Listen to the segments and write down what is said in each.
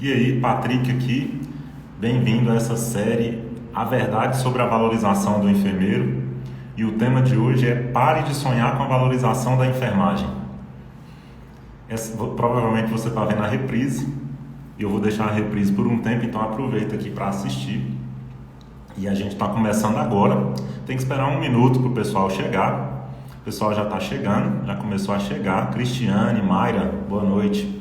E aí, Patrick aqui, bem-vindo a essa série A Verdade sobre a Valorização do Enfermeiro. E o tema de hoje é Pare de sonhar com a valorização da enfermagem. Provavelmente você está vendo a reprise, e eu vou deixar a reprise por um tempo, então aproveita aqui para assistir. E a gente está começando agora, tem que esperar um minuto para o pessoal chegar. O pessoal já está chegando, já começou a chegar. Cristiane, Mayra, boa noite.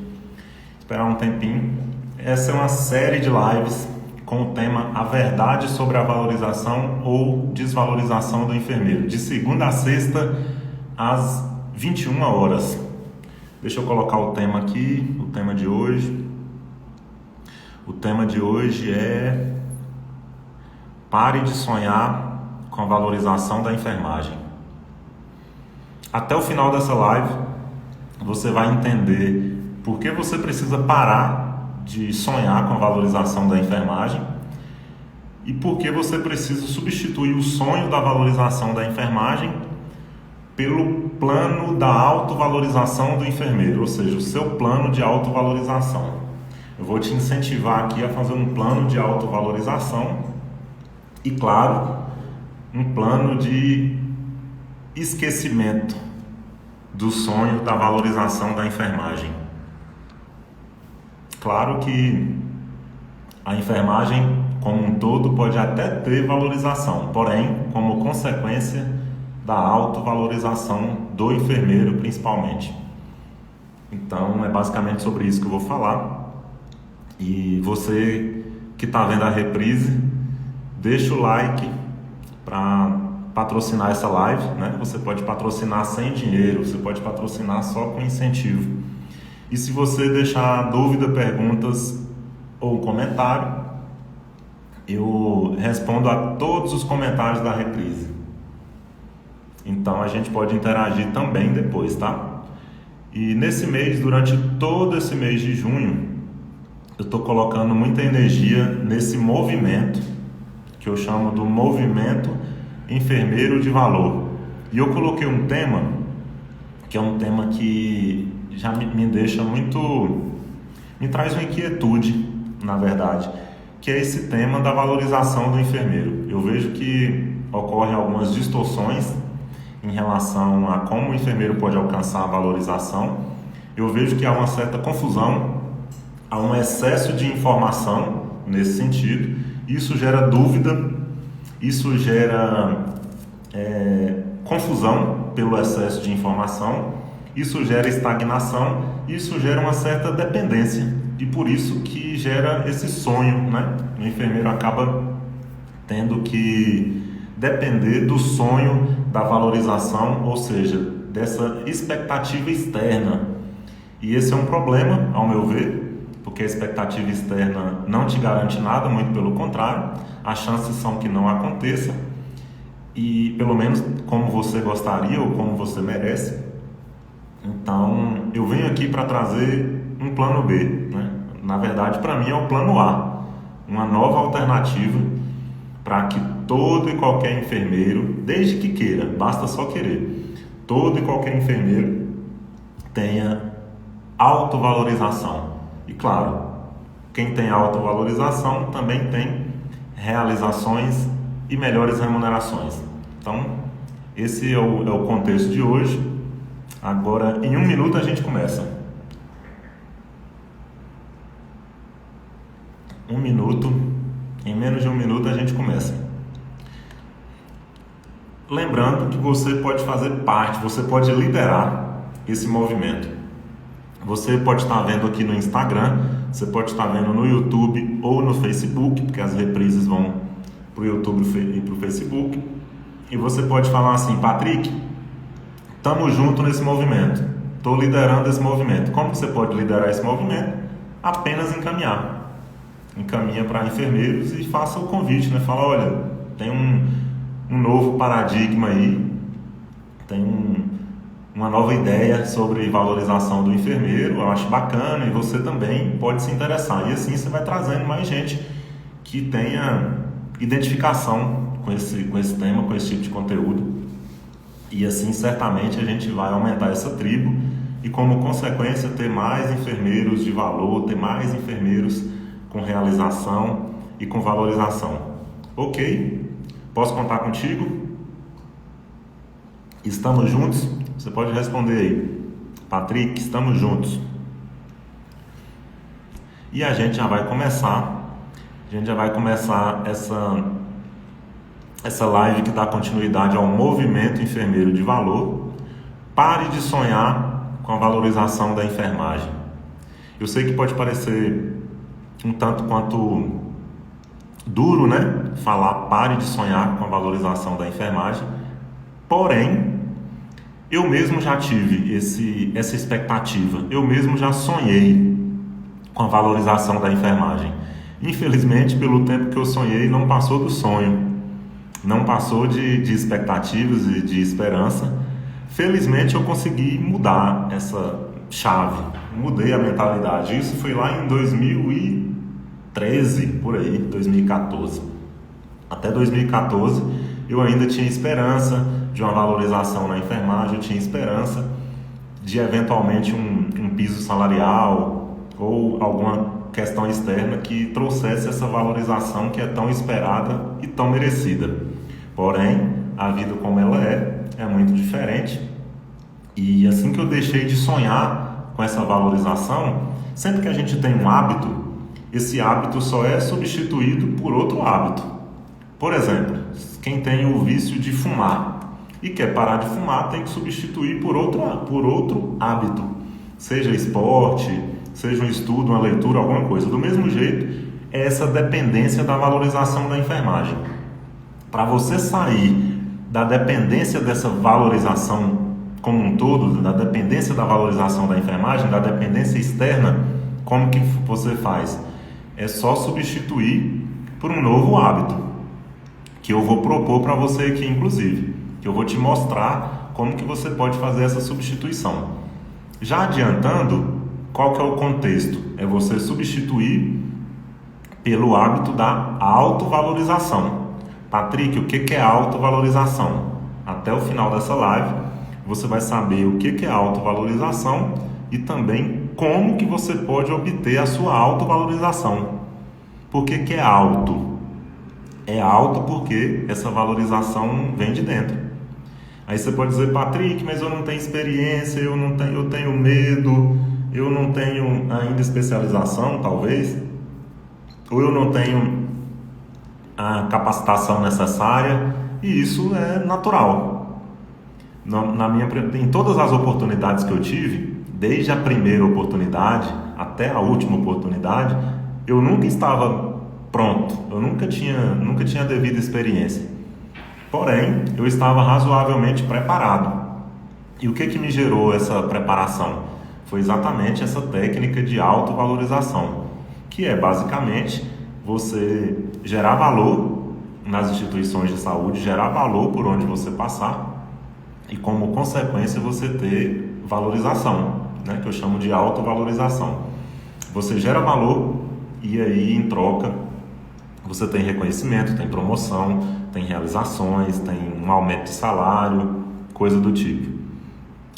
Esperar um tempinho. Essa é uma série de lives com o tema A Verdade sobre a Valorização ou Desvalorização do Enfermeiro, de segunda a sexta, às 21 horas. Deixa eu colocar o tema aqui, o tema de hoje. O tema de hoje é Pare de sonhar com a valorização da enfermagem. Até o final dessa live, você vai entender por que você precisa parar de sonhar com a valorização da enfermagem e por que você precisa substituir o sonho da valorização da enfermagem pelo plano da autovalorização do enfermeiro, ou seja, o seu plano de autovalorização. Eu vou te incentivar aqui a fazer um plano de autovalorização e, claro, um plano de esquecimento do sonho da valorização da enfermagem. Claro que a enfermagem como um todo pode até ter valorização, porém, como consequência da autovalorização do enfermeiro principalmente. Então, é basicamente sobre isso que eu vou falar. E você que está vendo a reprise, deixa o like para patrocinar essa live, né? Você pode patrocinar sem dinheiro, você pode patrocinar só com incentivo. E se você deixar dúvida, perguntas ou comentário, eu respondo a todos os comentários da reprise. Então a gente pode interagir também depois, tá? E nesse mês, durante todo esse mês de junho, eu estou colocando muita energia nesse movimento, que eu chamo do movimento enfermeiro de valor. E eu coloquei um tema, que é um tema que já me deixa muito, me traz uma inquietude, na verdade, que é esse tema da valorização do enfermeiro. Eu vejo que ocorrem algumas distorções em relação a como o enfermeiro pode alcançar a valorização. Eu vejo que há uma certa confusão, há um excesso de informação nesse sentido. Isso gera dúvida, isso gera confusão pelo excesso de informação. Isso gera estagnação, isso gera uma certa dependência e por isso que gera esse sonho, né? O enfermeiro acaba tendo que depender do sonho da valorização, ou seja, dessa expectativa externa. E esse é um problema, ao meu ver, porque a expectativa externa não te garante nada, muito pelo contrário, as chances são que não aconteça e pelo menos como você gostaria ou como você merece. Então, eu venho aqui para trazer um plano B, né? Na verdade, para mim é o plano A, uma nova alternativa para que todo e qualquer enfermeiro, desde que queira, basta só querer, todo e qualquer enfermeiro tenha autovalorização. E claro, quem tem autovalorização também tem realizações e melhores remunerações. Então, esse é o contexto de hoje. Agora, em um minuto a gente começa. Um minuto, em menos de um minuto a gente começa. Lembrando que você pode fazer parte, você pode liderar esse movimento. Você pode estar vendo aqui no Instagram, você pode estar vendo no YouTube ou no Facebook, porque as reprises vão para o YouTube e para o Facebook. E você pode falar assim: Patrick, estamos juntos nesse movimento, estou liderando esse movimento. Como você pode liderar esse movimento? Apenas encaminha para enfermeiros e faça o convite, né? Fala: olha, tem um novo paradigma aí, tem uma nova ideia sobre valorização do enfermeiro, eu acho bacana e você também pode se interessar. E assim você vai trazendo mais gente que tenha identificação com esse tema, com esse tipo de conteúdo. E assim certamente a gente vai aumentar essa tribo e, como consequência, ter mais enfermeiros de valor, ter mais enfermeiros com realização e com valorização. Ok? Posso contar contigo? Estamos juntos? Você pode responder aí. Patrick, estamos juntos. E a gente já vai começar essa live que dá continuidade ao movimento enfermeiro de valor. Pare de sonhar com a valorização da enfermagem. Eu sei que pode parecer um tanto quanto duro, né? Falar pare de sonhar com a valorização da enfermagem. Porém, eu mesmo já tive essa expectativa. Eu mesmo já sonhei com a valorização da enfermagem. Infelizmente, pelo tempo que eu sonhei, não passou do sonho. Não passou de expectativas e de esperança. Felizmente, eu consegui mudar essa chave. Mudei a mentalidade. Isso foi lá em 2013, por aí, 2014. Até 2014, eu ainda tinha esperança de uma valorização na enfermagem. Eu tinha esperança de, eventualmente, um piso salarial ou alguma questão externa que trouxesse essa valorização que é tão esperada e tão merecida. Porém, a vida como ela é muito diferente. E assim que eu deixei de sonhar com essa valorização, sempre que a gente tem um hábito, esse hábito só é substituído por outro hábito. Por exemplo, quem tem o vício de fumar e quer parar de fumar, tem que substituir por outro hábito, seja esporte, seja um estudo, uma leitura, alguma coisa. Do mesmo jeito, é essa dependência da valorização da enfermagem. Para você sair da dependência dessa valorização como um todo, da dependência da valorização da enfermagem, da dependência externa, como que você faz? É só substituir por um novo hábito, que eu vou propor para você aqui, inclusive, que eu vou te mostrar como que você pode fazer essa substituição. Já adiantando, qual que é o contexto? É você substituir pelo hábito da autovalorização. Patrick, o que é autovalorização? Até o final dessa live, você vai saber o que é autovalorização e também como que você pode obter a sua autovalorização. Por que é auto? É alto porque essa valorização vem de dentro. Aí você pode dizer, Patrick, mas eu não tenho experiência, eu tenho medo, eu não tenho ainda especialização, talvez, ou eu não tenho a capacitação necessária, e isso é natural. Em todas as oportunidades que eu tive, desde a primeira oportunidade até a última oportunidade, eu nunca estava pronto, eu nunca tinha devida experiência. Porém, eu estava razoavelmente preparado. E o que me gerou essa preparação? Foi exatamente essa técnica de autovalorização, que é basicamente você gerar valor nas instituições de saúde, gerar valor por onde você passar e, como consequência, você ter valorização, né, que eu chamo de autovalorização. Você gera valor e aí, em troca, você tem reconhecimento, tem promoção, tem realizações, tem um aumento de salário, coisa do tipo.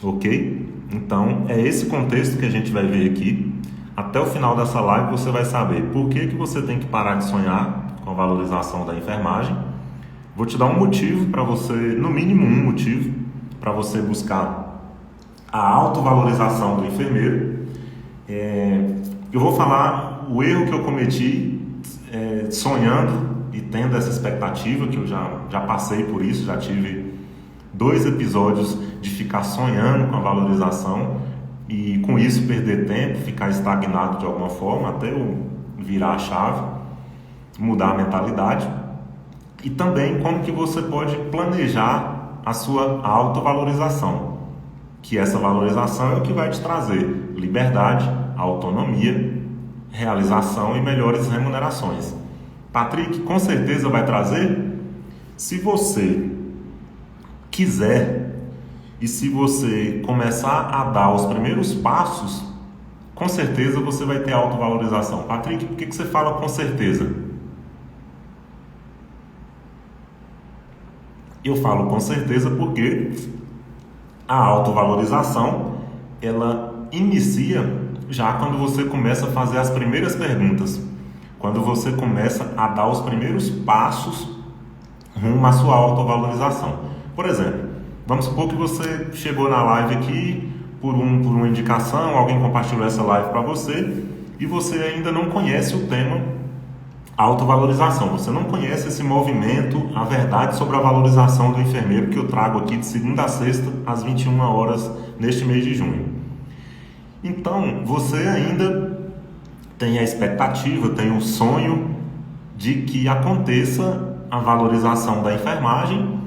Ok? Então, é esse contexto que a gente vai ver aqui. Até o final dessa live você vai saber por que você tem que parar de sonhar com a valorização da enfermagem. Vou te dar um motivo para você, no mínimo um motivo, para você buscar a autovalorização do enfermeiro. Eu vou falar o erro que eu cometi sonhando e tendo essa expectativa, que eu já passei por isso, já tive 2 episódios de ficar sonhando com a valorização e com isso perder tempo, ficar estagnado de alguma forma, até eu virar a chave, mudar a mentalidade. E também como que você pode planejar a sua autovalorização, que essa valorização é o que vai te trazer liberdade, autonomia, realização e melhores remunerações. Patrick, com certeza vai trazer? Se você quiser e se você começar a dar os primeiros passos, com certeza você vai ter autovalorização. Patrick, por que você fala com certeza? Eu falo com certeza porque a autovalorização ela inicia já quando você começa a fazer as primeiras perguntas, quando você começa a dar os primeiros passos rumo à sua autovalorização. Por exemplo, vamos supor que você chegou na live aqui por uma indicação, alguém compartilhou essa live para você e você ainda não conhece o tema autovalorização, você não conhece esse movimento, a verdade sobre a valorização do enfermeiro que eu trago aqui de segunda a sexta às 21 horas neste mês de junho. Então, você ainda tem a expectativa, tem o sonho de que aconteça a valorização da enfermagem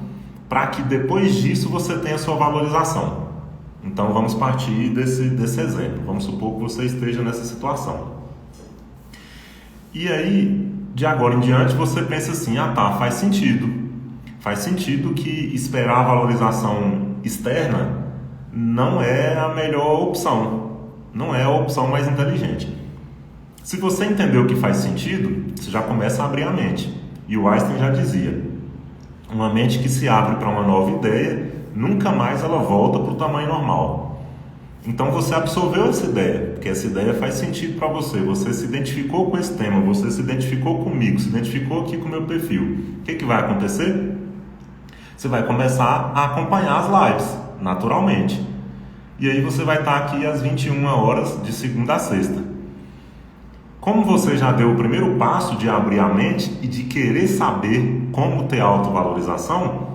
para que depois disso você tenha a sua valorização. Então, vamos partir desse exemplo. Vamos supor que você esteja nessa situação. E aí, de agora em diante, você pensa assim, faz sentido. Faz sentido que esperar a valorização externa não é a melhor opção. Não é a opção mais inteligente. Se você entendeu que faz sentido, você já começa a abrir a mente. E o Einstein já dizia, uma mente que se abre para uma nova ideia, nunca mais ela volta para o tamanho normal. Então você absorveu essa ideia, porque essa ideia faz sentido para você. Você se identificou com esse tema, você se identificou comigo, se identificou aqui com o meu perfil. O que vai acontecer? Você vai começar a acompanhar as lives, naturalmente. E aí você vai estar aqui às 21 horas de segunda a sexta. Como você já deu o primeiro passo de abrir a mente e de querer saber como ter autovalorização,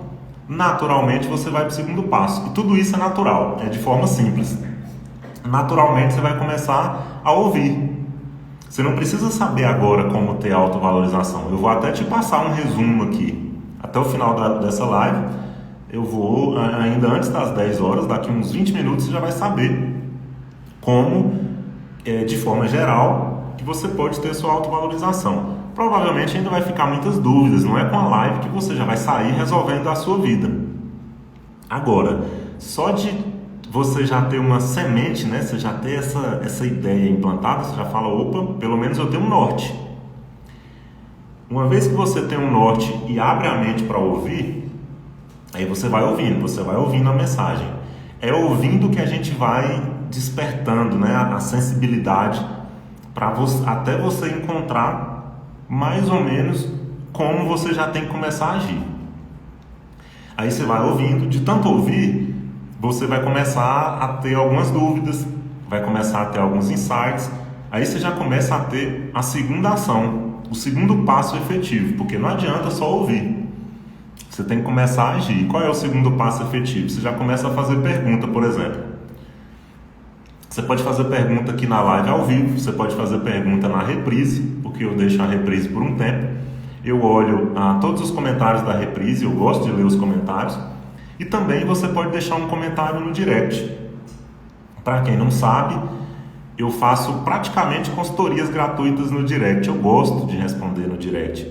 naturalmente você vai para o segundo passo. E tudo isso é natural, é de forma simples. Naturalmente você vai começar a ouvir. Você não precisa saber agora como ter autovalorização. Eu vou até te passar um resumo aqui. Até o final dessa live, eu vou, ainda antes das 10 horas, daqui uns 20 minutos, você já vai saber como, de forma geral, que você pode ter sua autovalorização. Provavelmente ainda vai ficar muitas dúvidas, não é com a live que você já vai sair resolvendo a sua vida. Agora, só de você já ter uma semente, né? Você já ter essa ideia implantada, você já fala, opa, pelo menos eu tenho um norte. Uma vez que você tem um norte e abre a mente para ouvir, aí você vai ouvindo a mensagem. É ouvindo que a gente vai despertando, né, a sensibilidade para até você encontrar mais ou menos como você já tem que começar a agir. Aí você vai ouvindo, de tanto ouvir, você vai começar a ter algumas dúvidas, vai começar a ter alguns insights, aí você já começa a ter a segunda ação, o segundo passo efetivo, porque não adianta só ouvir. Você tem que começar a agir. Qual é o segundo passo efetivo? Você já começa a fazer pergunta, por exemplo. Você pode fazer pergunta aqui na live ao vivo, você pode fazer pergunta na reprise, porque eu deixo a reprise por um tempo. Eu olho todos os comentários da reprise, eu gosto de ler os comentários. E também você pode deixar um comentário no direct. Para quem não sabe, eu faço praticamente consultorias gratuitas no direct. Eu gosto de responder no direct.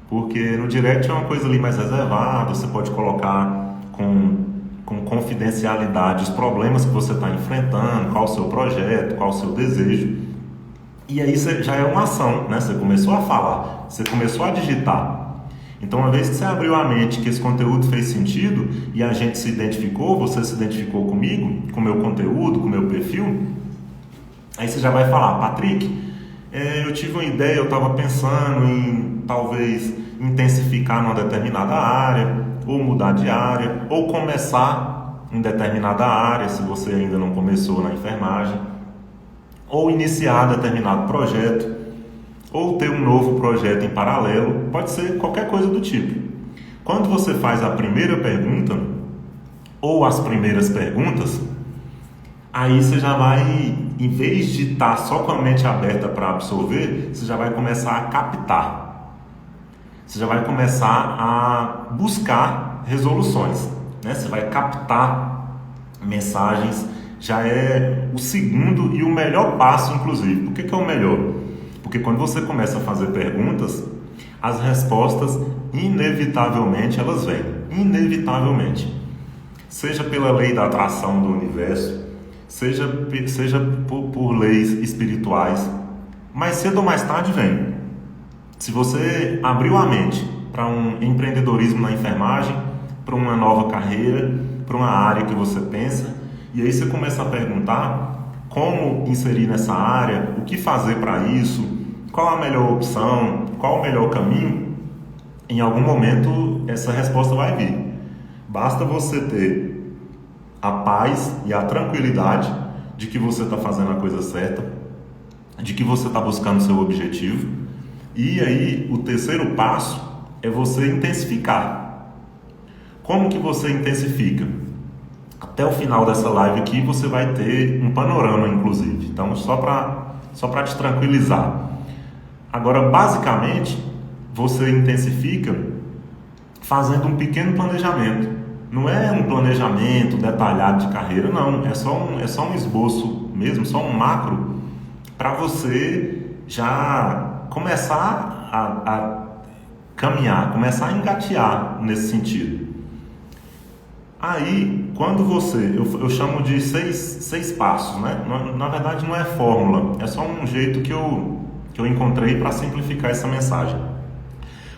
Porque no direct é uma coisa ali mais reservada, você pode colocar com confidencialidade os problemas que você está enfrentando, qual o seu projeto, qual o seu desejo. E aí já é uma ação, né? Você começou a falar, você começou a digitar. Então, uma vez que você abriu a mente, que esse conteúdo fez sentido e a gente se identificou, você se identificou comigo, com o meu conteúdo, com o meu perfil, aí você já vai falar, Patrick, eu tive uma ideia, eu estava pensando em talvez intensificar numa determinada área, ou mudar de área, ou começar em determinada área, se você ainda não começou na enfermagem, ou iniciar determinado projeto, ou ter um novo projeto em paralelo, pode ser qualquer coisa do tipo. Quando você faz a primeira pergunta, ou as primeiras perguntas, aí você já vai, em vez de estar só com a mente aberta para absorver, você já vai começar a captar. Você já vai começar a buscar resoluções, né? Você vai captar mensagens, já é o segundo e o melhor passo, inclusive. Por que é o melhor? Porque quando você começa a fazer perguntas, as respostas, inevitavelmente, elas vêm. Inevitavelmente. Seja pela lei da atração do universo, seja por leis espirituais, mais cedo ou mais tarde vem. Se você abriu a mente para um empreendedorismo na enfermagem, para uma nova carreira, para uma área que você pensa, E aí você começa a perguntar como inserir nessa área, o que fazer para isso, qual a melhor opção, qual o melhor caminho. Em algum momento essa resposta vai vir. Basta você ter a paz e a tranquilidade de que você está fazendo a coisa certa, de que você está buscando o seu objetivo. E aí o terceiro passo é você intensificar. Como que você intensifica? Até o final dessa live aqui você vai ter um panorama, inclusive. Então, só para te tranquilizar. Agora, basicamente, você intensifica fazendo um pequeno planejamento. Não é um planejamento detalhado de carreira, não. É só um esboço mesmo, só um macro, para você já começar a caminhar, começar a engatear nesse sentido. Aí, quando eu chamo de seis passos, né? Na verdade não é fórmula, é só um jeito que eu encontrei para simplificar essa mensagem.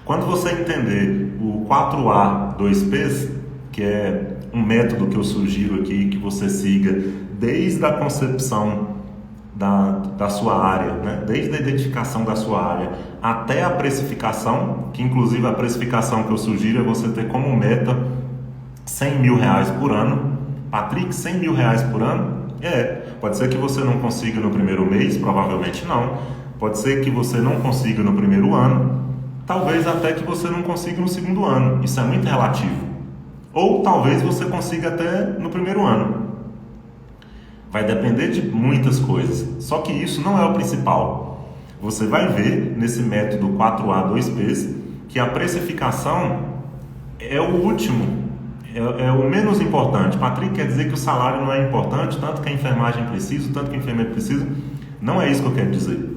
Quando você entender o 4A 2Ps, que é um método que eu sugiro aqui que você siga desde a concepção da sua área, né? Desde a identificação da sua área até a precificação, que inclusive a precificação que eu sugiro é você ter como meta R$100 mil por ano. Patrick, R$100 mil por ano? Pode ser que você não consiga no primeiro mês, provavelmente não. Pode ser que você não consiga no primeiro ano, talvez até que você não consiga no segundo ano. Isso é muito relativo. Ou talvez você consiga até no primeiro ano. Vai depender de muitas coisas. Só que isso não é o principal. Você vai ver nesse método 4A 2Ps que a precificação é o último. É o menos importante. Patrick, quer dizer que o salário não é importante, tanto que a enfermagem precisa, tanto que o enfermeiro precisa? Não é isso que eu quero dizer.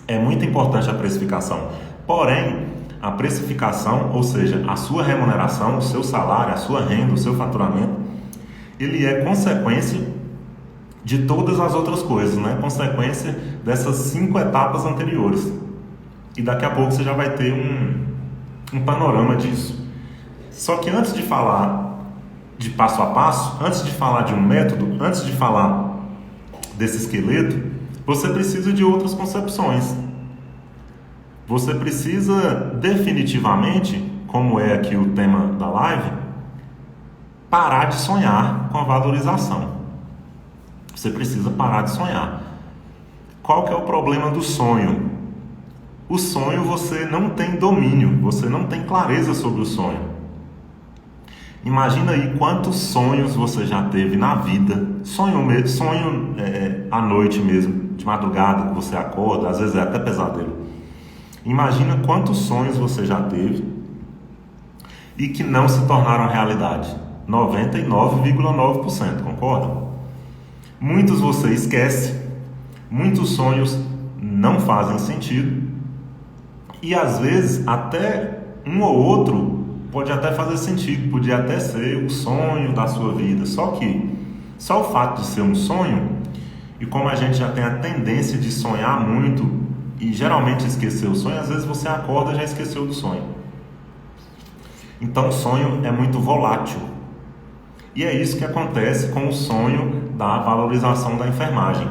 É muito importante a precificação. Porém, a precificação, ou seja, a sua remuneração, o seu salário, a sua renda, o seu faturamento, ele é consequência de todas as outras coisas, né? Consequência dessas 5 etapas anteriores. E daqui a pouco você já vai ter um panorama disso. Só que antes de falar de passo a passo, antes de falar de um método, antes de falar desse esqueleto, você precisa de outras concepções. Você precisa definitivamente, como é aqui o tema da live, parar de sonhar com a valorização. Você precisa parar de sonhar. Qual que é o problema do sonho? O sonho você não tem domínio, você não tem clareza sobre o sonho. Imagina aí quantos sonhos você já teve na vida. Sonho à noite mesmo, de madrugada, que você acorda, às vezes é até pesadelo. Imagina quantos sonhos você já teve e que não se tornaram realidade. 99,9%, concorda? Muitos você esquece, muitos sonhos não fazem sentido e às vezes até um ou outro pode até fazer sentido, podia até ser o sonho da sua vida, só o fato de ser um sonho, e como a gente já tem a tendência de sonhar muito e geralmente esquecer o sonho, às vezes você acorda e já esqueceu do sonho. Então o sonho é muito volátil. E é isso que acontece com o sonho da valorização da enfermagem.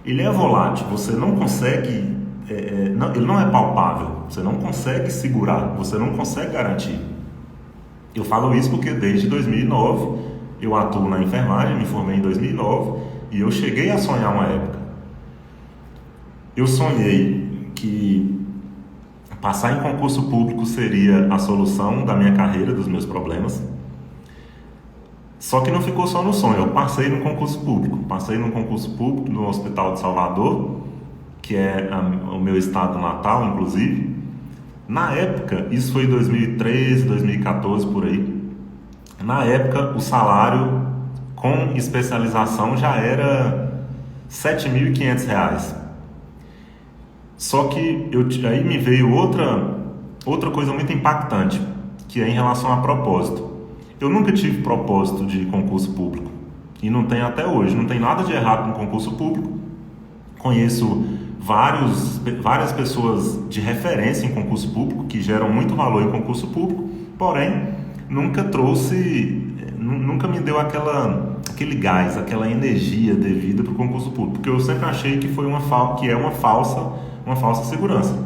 Ele é volátil, você não consegue, ele não é palpável, você não consegue segurar, você não consegue garantir. Eu falo isso porque desde 2009 eu atuo na enfermagem, me formei em 2009 e eu cheguei a sonhar uma época. Eu sonhei que passar em concurso público seria a solução da minha carreira, dos meus problemas. Só que não ficou só no sonho, eu passei no concurso público. Passei no concurso público no Hospital de Salvador, que é o meu estado natal, inclusive. Na época, isso foi em 2013, 2014, por aí. Na época, o salário com especialização já era R$ 7.500. Só que aí me veio outra coisa muito impactante, que é em relação a propósito. Eu nunca tive propósito de concurso público e não tenho até hoje. Não tem nada de errado com concurso público. Conheço várias pessoas de referência em concurso público que geram muito valor em concurso público, porém nunca me deu aquele gás, aquela energia devida para o concurso público, porque eu sempre achei que foi uma falsa segurança.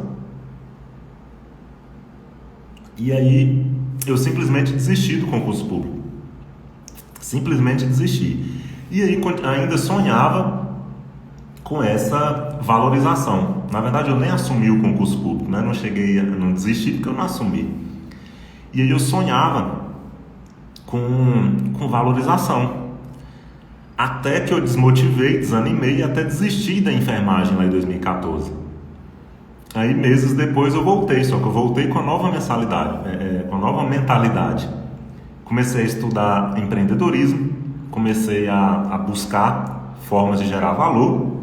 E aí eu simplesmente desisti do concurso público, simplesmente desisti. E aí ainda sonhava com essa valorização. Na verdade eu nem assumi o concurso público, né? Não desisti porque eu não assumi. E aí eu sonhava com valorização. Até que eu desmotivei, desanimei e até desisti da enfermagem lá em 2014. Aí meses depois eu voltei, só que eu voltei com a nova com a nova mentalidade. Comecei a estudar empreendedorismo, comecei a buscar formas de gerar valor.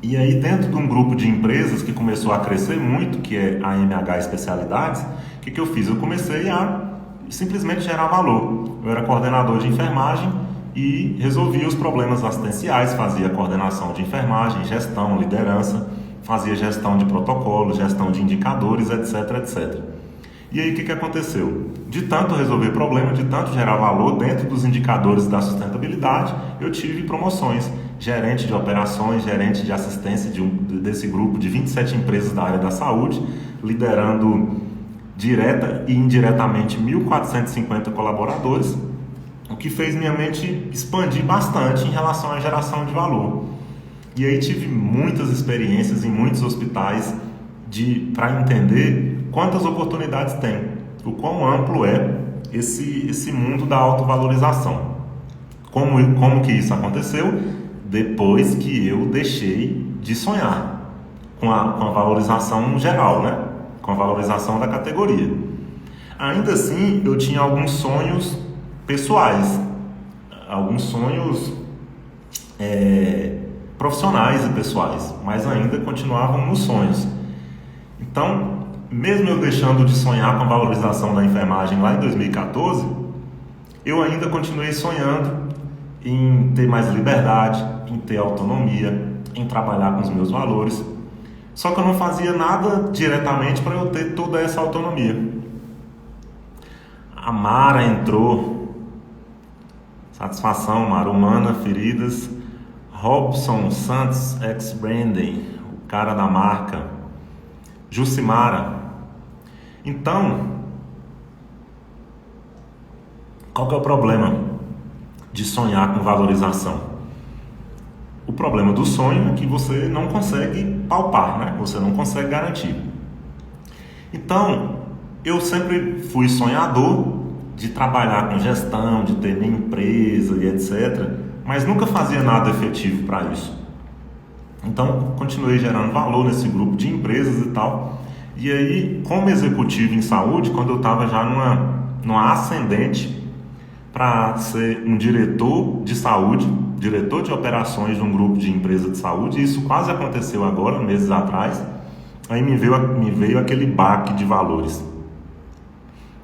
E aí dentro de um grupo de empresas que começou a crescer muito, que é a MH Especialidades, o que eu fiz? Eu comecei a simplesmente gerar valor. Eu era coordenador de enfermagem e resolvia os problemas assistenciais, fazia coordenação de enfermagem, gestão, liderança, fazia gestão de protocolos, gestão de indicadores, etc, etc. E aí o que aconteceu? De tanto resolver problema, de tanto gerar valor dentro dos indicadores da sustentabilidade, eu tive promoções. Gerente de operações, gerente de assistência desse grupo de 27 empresas da área da saúde, liderando direta e indiretamente 1.450 colaboradores, o que fez minha mente expandir bastante em relação à geração de valor. E aí tive muitas experiências em muitos hospitais para entender quantas oportunidades tem, o quão amplo é esse mundo da autovalorização. Como que isso aconteceu? Depois que eu deixei de sonhar com a valorização geral, né? Com a valorização da categoria. Ainda assim, eu tinha alguns sonhos pessoais, alguns sonhos profissionais e pessoais, mas ainda continuavam nos sonhos. Então, mesmo eu deixando de sonhar com a valorização da enfermagem lá em 2014, eu ainda continuei sonhando em ter mais liberdade, em ter autonomia, em trabalhar com os meus valores. Só que eu não fazia nada diretamente para eu ter toda essa autonomia. A Mara entrou. Satisfação, Mara. Humana, Feridas. Robson Santos, ex-Branding, o cara da marca. Jucimara. Então, qual que é o problema de sonhar com valorização? O problema do sonho é que você não consegue palpar, né? Você não consegue garantir. Então, eu sempre fui sonhador de trabalhar com gestão, de ter minha empresa e etc., mas nunca fazia nada efetivo para isso. Então, continuei gerando valor nesse grupo de empresas e tal. E aí, como executivo em saúde, quando eu estava já numa ascendente para ser um diretor de saúde, diretor de operações de um grupo de empresa de saúde, e isso quase aconteceu agora, meses atrás. Aí me veio aquele baque de valores,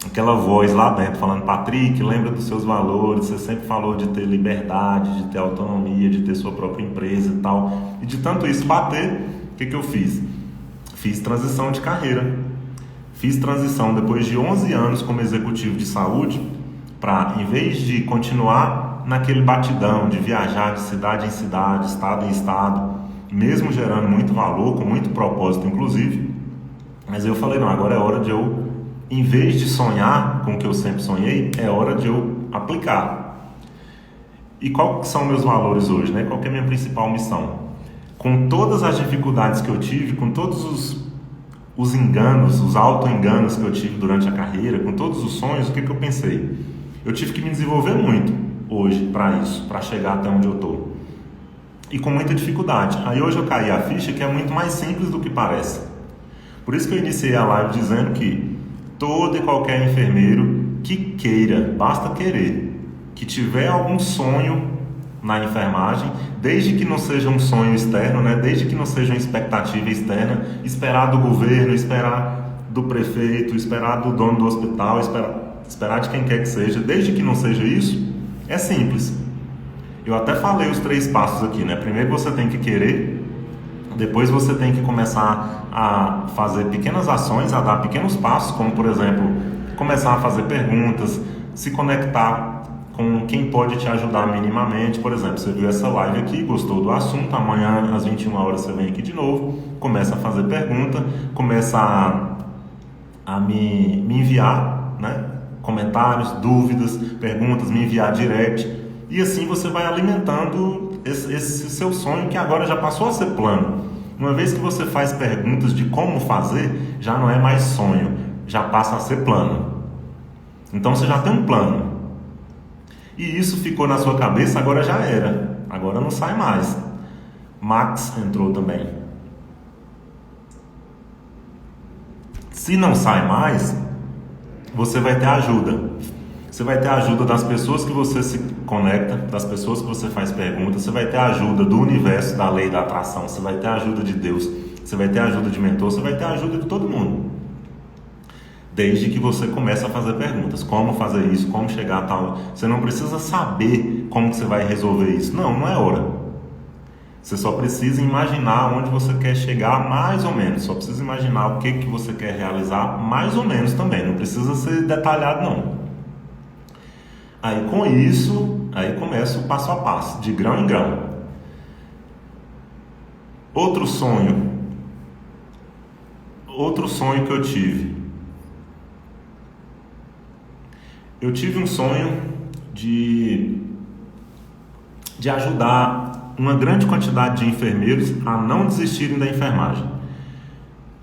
aquela voz lá dentro falando: Patrick, lembra dos seus valores, você sempre falou de ter liberdade, de ter autonomia, de ter sua própria empresa e tal. E de tanto isso bater, o que eu fiz? Fiz transição de carreira. Fiz transição depois de 11 anos como executivo de saúde, para, em vez de continuar naquele batidão de viajar de cidade em cidade, estado em estado, mesmo gerando muito valor, com muito propósito inclusive, mas eu falei: não, agora é hora de eu, em vez de sonhar com o que eu sempre sonhei, é hora de eu aplicar. E quais são meus valores hoje, né? Qual que é a minha principal missão? Com todas as dificuldades que eu tive, com todos os enganos, os auto-enganos que eu tive durante a carreira, com todos os sonhos, o que eu pensei? Eu tive que me desenvolver muito hoje para isso, para chegar até onde eu estou. E com muita dificuldade. Aí hoje eu caí a ficha que é muito mais simples do que parece. Por isso que eu iniciei a live dizendo que todo e qualquer enfermeiro que queira, basta querer, que tiver algum sonho na enfermagem, desde que não seja um sonho externo, né? Desde que não seja uma expectativa externa, esperar do governo, esperar do prefeito, esperar do dono do hospital, esperar de quem quer que seja, desde que não seja isso, é simples. Eu até falei os 3 passos aqui, né? Primeiro você tem que querer, depois você tem que começar a fazer pequenas ações, a dar pequenos passos, como por exemplo, começar a fazer perguntas, se conectar com quem pode te ajudar minimamente. Por exemplo, você viu essa live aqui, gostou do assunto, amanhã às 21 horas você vem aqui de novo, começa a fazer pergunta, começa a me enviar, né, comentários, dúvidas, perguntas, me enviar direct, e assim você vai alimentando esse seu sonho, que agora já passou a ser plano. Uma vez que você faz perguntas de como fazer, já não é mais sonho, já passa a ser plano. Então você já tem um plano. E isso ficou na sua cabeça, agora já era. Agora não sai mais. Max entrou também. Se não sai mais, você vai ter ajuda. Você vai ter a ajuda das pessoas que você se conecta, das pessoas que você faz perguntas, você vai ter a ajuda do universo, da lei da atração, você vai ter a ajuda de Deus, você vai ter a ajuda de mentor, você vai ter a ajuda de todo mundo. Desde que você comece a fazer perguntas. Como fazer isso? Como chegar a tal... Você não precisa saber como que você vai resolver isso. Não é hora. Você só precisa imaginar onde você quer chegar mais ou menos. Só precisa imaginar o que você quer realizar mais ou menos também. Não precisa ser detalhado, não. Aí com isso, aí começa o passo a passo, de grão em grão. Outro sonho que eu tive. Eu tive um sonho de ajudar uma grande quantidade de enfermeiros a não desistirem da enfermagem.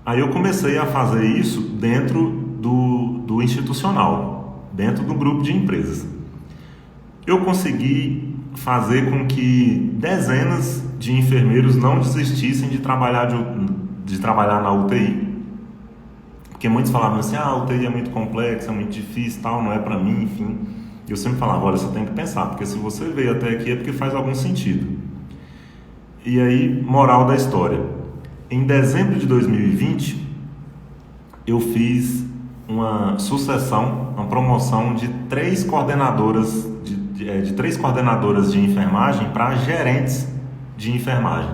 Aí eu comecei a fazer isso dentro do institucional, dentro do grupo de empresas. Eu consegui fazer com que dezenas de enfermeiros não desistissem de trabalhar na UTI. Porque muitos falavam assim, a UTI é muito complexa, é muito difícil, tal, não é para mim, enfim. Eu sempre falava, olha, você tem que pensar, porque se você veio até aqui é porque faz algum sentido. E aí, moral da história. Em dezembro de 2020, eu fiz uma sucessão, uma promoção de 3 coordenadoras de enfermagem para gerentes de enfermagem.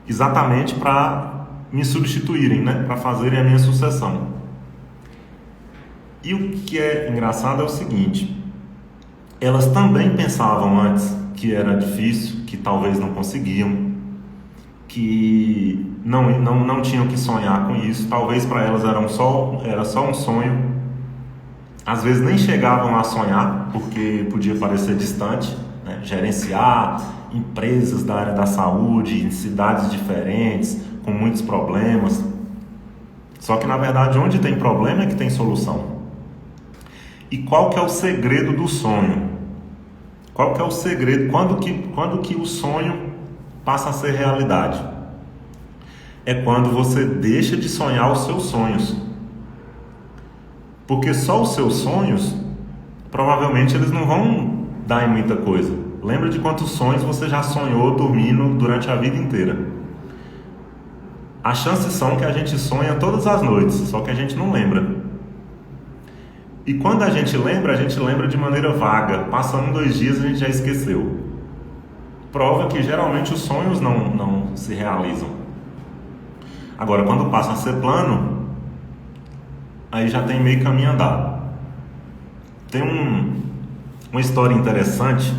Exatamente para me substituírem, né? Para fazerem a minha sucessão. E o que é engraçado é o seguinte: elas também pensavam antes que era difícil, que talvez não conseguiam, que não tinham que sonhar com isso. Talvez para elas era só um sonho. Às vezes nem chegavam a sonhar, porque podia parecer distante, né? Gerenciar empresas da área da saúde em cidades diferentes, com muitos problemas. Só que na verdade onde tem problema é que tem solução. E qual que é o segredo do sonho? Qual que é o segredo? Quando que o sonho passa a ser realidade? É quando você deixa de sonhar os seus sonhos. Porque só os seus sonhos, provavelmente eles não vão dar em muita coisa. Lembra de quantos sonhos você já sonhou dormindo durante a vida inteira. As chances são que a gente sonha todas as noites, só que a gente não lembra. E quando a gente lembra de maneira vaga. Passando 2 dias a gente já esqueceu. Prova que geralmente os sonhos não se realizam. Agora, quando passa a ser plano, aí já tem meio caminho andado. Tem uma história interessante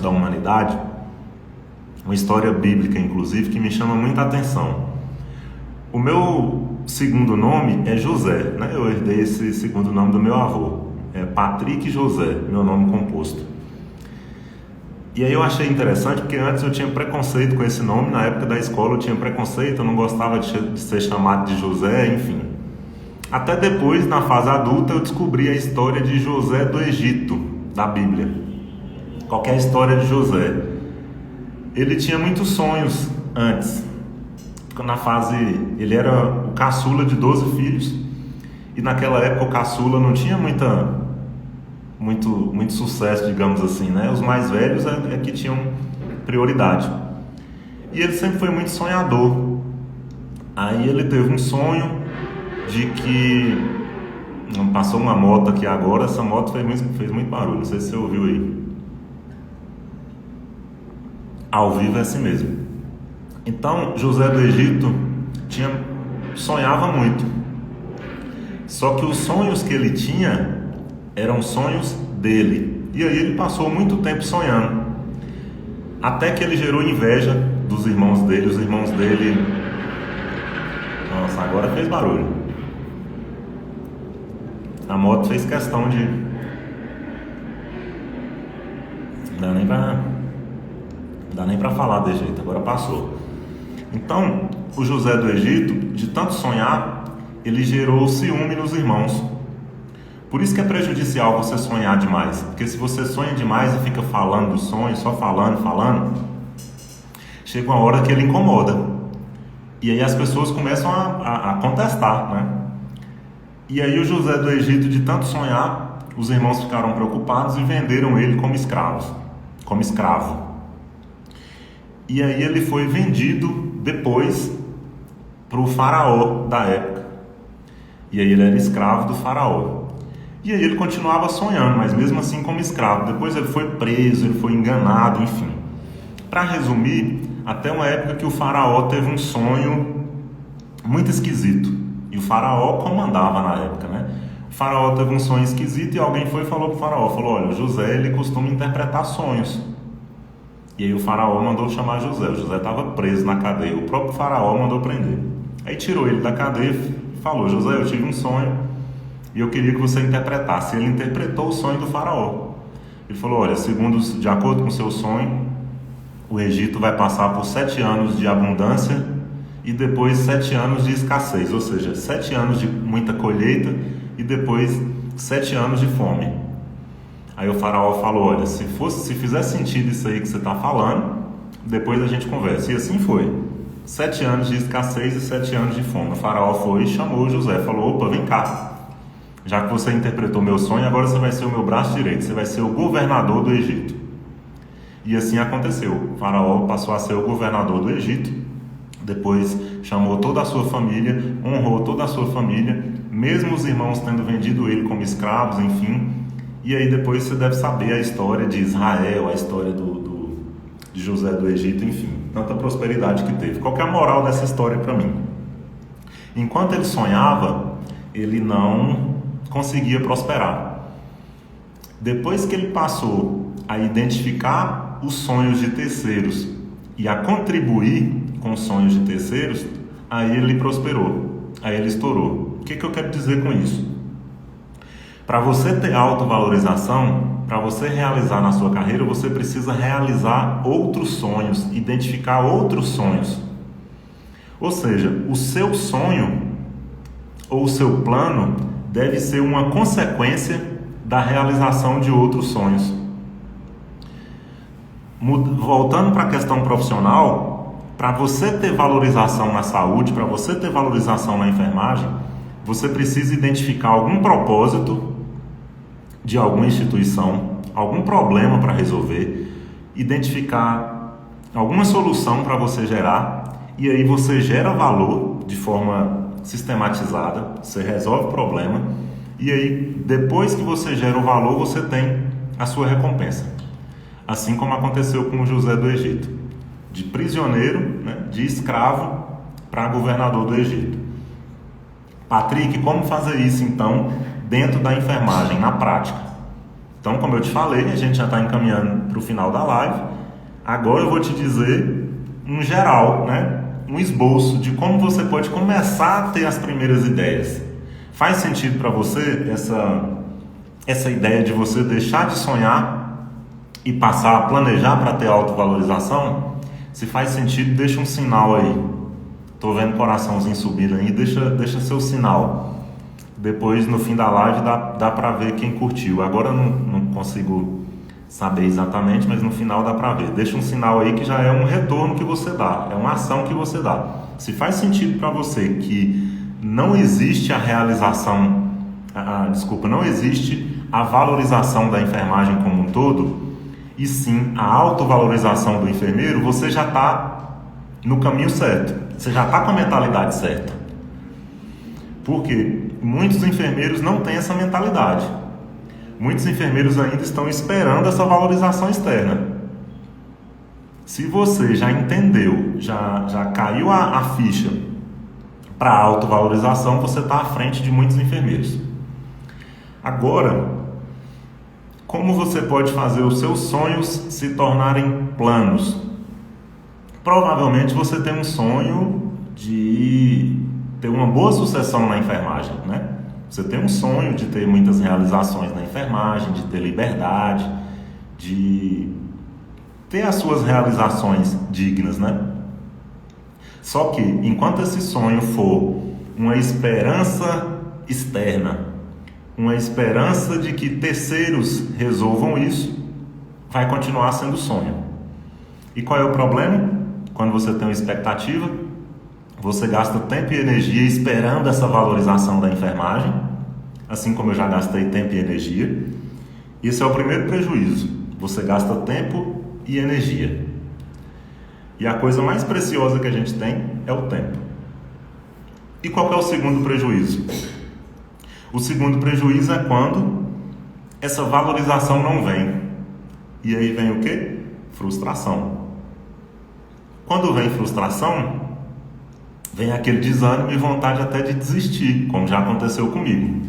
da humanidade, uma história bíblica inclusive, que me chama muita atenção. O meu segundo nome é José, né? Eu herdei esse segundo nome do meu avô, é Patrick José, meu nome composto. E aí eu achei interessante, porque antes eu tinha preconceito com esse nome, na época da escola eu tinha preconceito, eu não gostava de ser chamado de José, enfim. Até depois, na fase adulta, eu descobri a história de José do Egito, da Bíblia. Qual que é a história de José? Ele tinha muitos sonhos antes. Ele era o caçula de 12 filhos. E naquela época o caçula não tinha muito sucesso, digamos assim, né? Os mais velhos é que tinham prioridade. E ele sempre foi muito sonhador. Aí ele teve um sonho de que... Passou uma moto aqui agora, essa moto fez muito barulho, não sei se você ouviu aí. Ao vivo é assim mesmo. Então, José do Egito sonhava muito. Só que os sonhos que ele tinha eram sonhos dele. E aí ele passou muito tempo sonhando, até que ele gerou inveja dos irmãos dele. Os irmãos dele... Nossa, agora fez barulho. A moto fez questão de... Não dá nem pra falar desse jeito, agora passou. Então, o José do Egito, de tanto sonhar, ele gerou ciúme nos irmãos. Por isso que é prejudicial você sonhar demais. Porque se você sonha demais e fica falando do sonho, só falando, chega uma hora que ele incomoda. E aí as pessoas começam a contestar, né? E aí o José do Egito, de tanto sonhar, os irmãos ficaram preocupados e venderam ele como escravo. E aí ele foi vendido depois para o faraó da época. E aí ele era escravo do faraó. E aí ele continuava sonhando, mas mesmo assim como escravo. Depois ele foi preso, ele foi enganado, enfim. Para resumir, até uma época que o faraó teve um sonho muito esquisito. E o faraó comandava na época, né? O faraó teve um sonho esquisito e alguém foi e falou pro faraó, olha, o José, ele costuma interpretar sonhos. E aí o faraó mandou chamar José. O José estava preso na cadeia. O próprio faraó mandou prender. Aí tirou ele da cadeia e falou, José, eu tive um sonho e eu queria que você interpretasse. Ele interpretou o sonho do faraó. Ele falou, olha, de acordo com o seu sonho, o Egito vai passar por 7 anos de abundância e depois 7 anos de escassez. Ou seja, 7 anos de muita colheita e depois 7 anos de fome. Aí o faraó falou, olha, se fizer sentido isso aí que você está falando, depois a gente conversa. E assim foi. 7 anos de escassez e 7 anos de fome. O faraó foi e chamou José, falou, opa, vem cá. Já que você interpretou meu sonho, agora você vai ser o meu braço direito, você vai ser o governador do Egito. E assim aconteceu. O faraó passou a ser o governador do Egito, depois chamou toda a sua família, honrou toda a sua família, mesmo os irmãos tendo vendido ele como escravos, enfim. E aí depois você deve saber a história de Israel, a história de José do Egito, enfim, tanta prosperidade que teve. Qual que é a moral dessa história para mim? Enquanto ele sonhava, ele não conseguia prosperar. Depois que ele passou a identificar os sonhos de terceiros e a contribuir com os sonhos de terceiros, aí ele prosperou, aí ele estourou. O que eu quero dizer com isso? Para você ter autovalorização, para você realizar na sua carreira, você precisa realizar outros sonhos, identificar outros sonhos. Ou seja, o seu sonho ou o seu plano deve ser uma consequência da realização de outros sonhos. Voltando para a questão profissional, para você ter valorização na saúde, para você ter valorização na enfermagem, você precisa identificar algum propósito de alguma instituição, algum problema para resolver, identificar alguma solução para você gerar, e aí você gera valor de forma sistematizada, você resolve o problema, e aí depois que você gera o valor, você tem a sua recompensa. Assim como aconteceu com o José do Egito, de prisioneiro, né, de escravo para governador do Egito. Patrick, como fazer isso então dentro da enfermagem, na prática? Então, como eu te falei, a gente já está encaminhando para o final da live. Agora eu vou te dizer um geral, né, um esboço de como você pode começar a ter as primeiras ideias. Faz sentido para você essa ideia de você deixar de sonhar e passar a planejar para ter autovalorização? Se faz sentido, deixa um sinal aí. Tô vendo o coraçãozinho subindo aí, deixa seu sinal. Depois, no fim da live, dá para ver quem curtiu. Agora eu não consigo saber exatamente, mas no final dá para ver. Deixa um sinal aí que já é um retorno que você dá, é uma ação que você dá. Se faz sentido para você que não existe a realização, não existe a valorização da enfermagem como um todo, e sim a autovalorização do enfermeiro, você já está no caminho certo, você já está com a mentalidade certa. Porque muitos enfermeiros não têm essa mentalidade. Muitos enfermeiros ainda estão esperando essa valorização externa. Se você já entendeu, já caiu a ficha para a autovalorização, você está à frente de muitos enfermeiros. Agora, Como você pode fazer os seus sonhos se tornarem planos? Provavelmente você tem um sonho de ter uma boa sucessão na enfermagem, né? Você tem um sonho de ter muitas realizações na enfermagem, de ter liberdade, de ter as suas realizações dignas, né? Só que, enquanto esse sonho for uma esperança externa, uma esperança de que terceiros resolvam isso, vai continuar sendo sonho. E qual é o problema? Quando você tem uma expectativa, você gasta tempo e energia esperando essa valorização da enfermagem, assim como eu já gastei tempo e energia. Esse é o primeiro prejuízo. Você gasta tempo e energia. E a coisa mais preciosa que a gente tem é o tempo. E qual é o segundo prejuízo? O segundo prejuízo é quando essa valorização não vem. E aí vem o quê? Frustração. Quando vem frustração, vem aquele desânimo e vontade até de desistir, como já aconteceu comigo.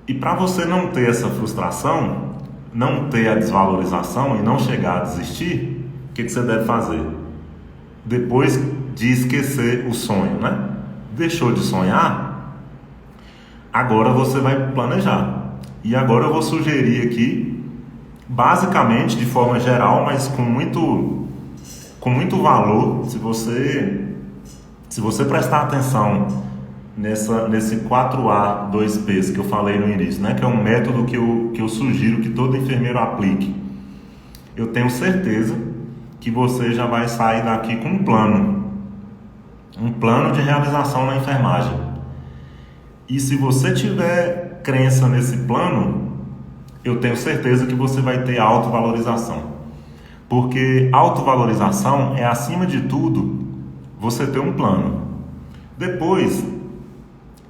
E para você não ter essa frustração, não ter a desvalorização e não chegar a desistir, o que você deve fazer? Depois de esquecer o sonho, né? Deixou de sonhar? Agora você vai planejar. E agora eu vou sugerir aqui, basicamente, de forma geral, mas com muito valor, se você prestar atenção nesse 4A, 2Ps que eu falei no início, né? Que é um método que eu sugiro que todo enfermeiro aplique. Eu tenho certeza que você já vai sair daqui com um plano de realização na enfermagem. E se você tiver crença nesse plano, eu tenho certeza que você vai ter autovalorização. Porque autovalorização é, acima de tudo, você ter um plano. Depois,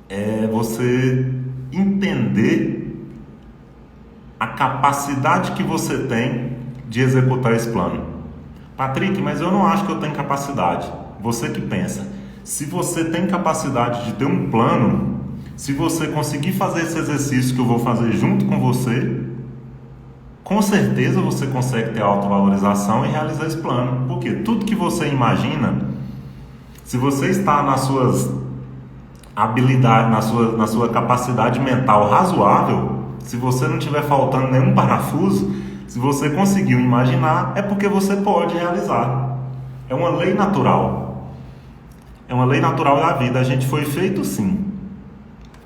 é você entender a capacidade que você tem de executar esse plano. Patrick, mas eu não acho que eu tenho capacidade. Você que pensa. Se você tem capacidade de ter um plano, se você conseguir fazer esse exercício que eu vou fazer junto com você, com certeza você consegue ter autovalorização e realizar esse plano. Porque tudo que você imagina, se você está nas suas habilidades, na sua capacidade mental razoável, se você não estiver faltando nenhum parafuso, se você conseguiu imaginar, é porque você pode realizar. É uma lei natural. É uma lei natural da vida. A gente foi feito sim.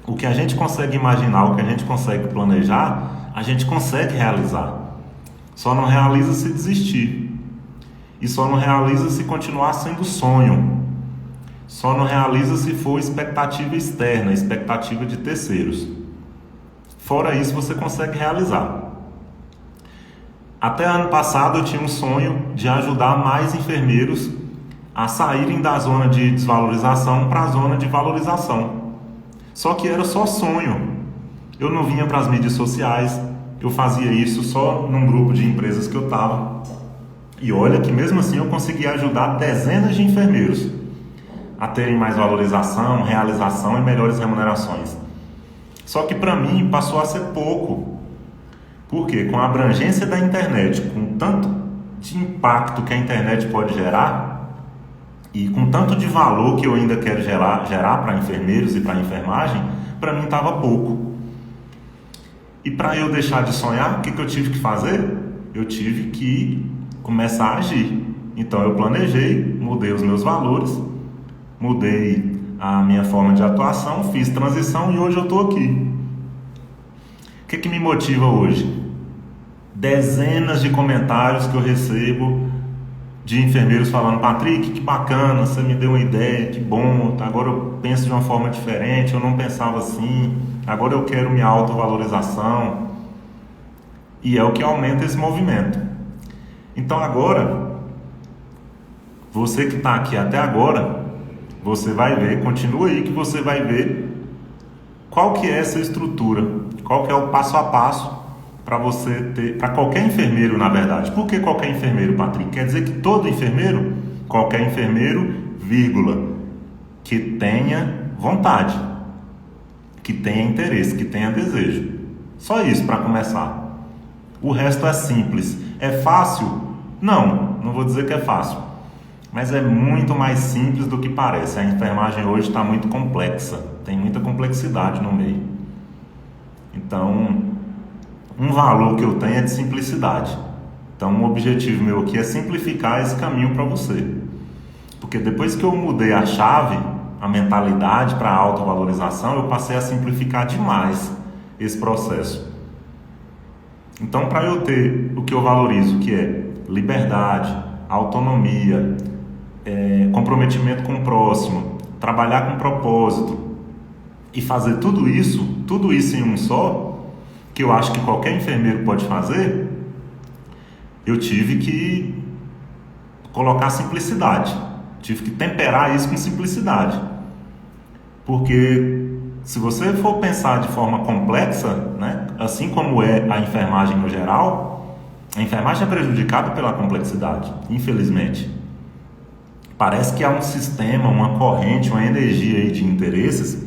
O que a gente consegue imaginar, o que a gente consegue planejar, a gente consegue realizar. Só não realiza se desistir. E só não realiza se continuar sendo sonho. Só não realiza se for expectativa externa, expectativa de terceiros. Fora isso, você consegue realizar. Até ano passado eu tinha um sonho de ajudar mais enfermeiros a saírem da zona de desvalorização para a zona de valorização. Só que era só sonho. Eu não vinha para as mídias sociais, eu fazia isso só num grupo de empresas que eu estava. E olha que mesmo assim eu consegui ajudar dezenas de enfermeiros a terem mais valorização, realização e melhores remunerações. Só que para mim passou a ser pouco. Por quê? Com a abrangência da internet, com tanto de impacto que a internet pode gerar e com tanto de valor que eu ainda quero gerar para enfermeiros e para a enfermagem, para mim estava pouco. E para eu deixar de sonhar, o que eu tive que fazer? Eu tive que começar a agir. Então eu planejei, mudei os meus valores, mudei a minha forma de atuação, fiz transição e hoje eu estou aqui. O que me motiva hoje? Dezenas de comentários que eu recebo de enfermeiros falando: Patrick, que bacana, você me deu uma ideia, que bom, agora eu penso de uma forma diferente, eu não pensava assim, agora eu quero minha autovalorização. E é o que aumenta esse movimento. Então agora, você que está aqui até agora, você vai ver, continua aí que você vai ver qual que é essa estrutura, qual que é o passo a passo para você ter, para qualquer enfermeiro, na verdade. Por que qualquer enfermeiro, Patrick? Quer dizer que todo enfermeiro, qualquer enfermeiro, vírgula, que tenha vontade, que tenha interesse, que tenha desejo. Só isso para começar. O resto é simples. É fácil? Não vou dizer que é fácil. Mas é muito mais simples do que parece. A enfermagem hoje está muito complexa. Tem muita complexidade no meio. Então, um valor que eu tenho é de simplicidade. Então, um objetivo meu aqui é simplificar esse caminho para você. Porque depois que eu mudei a chave, a mentalidade para a autovalorização, eu passei a simplificar demais esse processo. Então, para eu ter o que eu valorizo, que é liberdade, autonomia, comprometimento com o próximo, trabalhar com propósito e fazer tudo isso em um só, que eu acho que qualquer enfermeiro pode fazer, eu tive que colocar simplicidade, tive que temperar isso com simplicidade, porque se você for pensar de forma complexa, né, assim como é a enfermagem no geral, a enfermagem é prejudicada pela complexidade, infelizmente. Parece que há um sistema, uma corrente, uma energia aí de interesses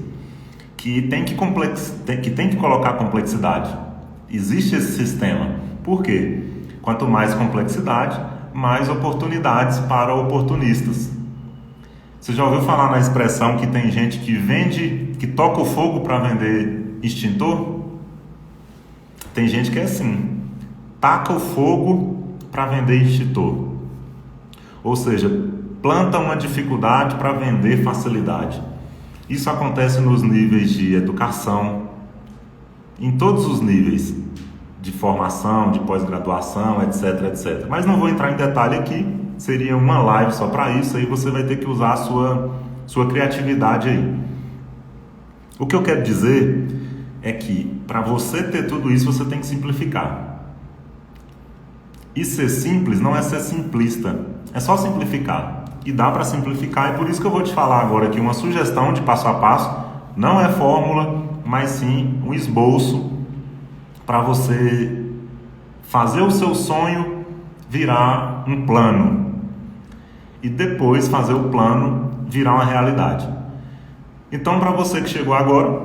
que tem que colocar complexidade. Existe esse sistema. Por quê? Quanto mais complexidade, mais oportunidades para oportunistas. Você já ouviu falar na expressão que tem gente que toca o fogo para vender extintor? Tem gente que é assim, taca o fogo para vender extintor. Ou seja, planta uma dificuldade para vender facilidade. Isso acontece nos níveis de educação, em todos os níveis de formação, de pós-graduação, etc, etc. Mas não vou entrar em detalhe aqui, seria uma live só para isso, aí você vai ter que usar a sua criatividade aí. O que eu quero dizer é que para você ter tudo isso, você tem que simplificar. E ser simples não é ser simplista, é só simplificar. E dá para simplificar, e por isso que eu vou te falar agora aqui uma sugestão de passo a passo. Não é fórmula, mas sim um esboço para você fazer o seu sonho virar um plano e depois fazer o plano virar uma realidade. Então, para você que chegou agora,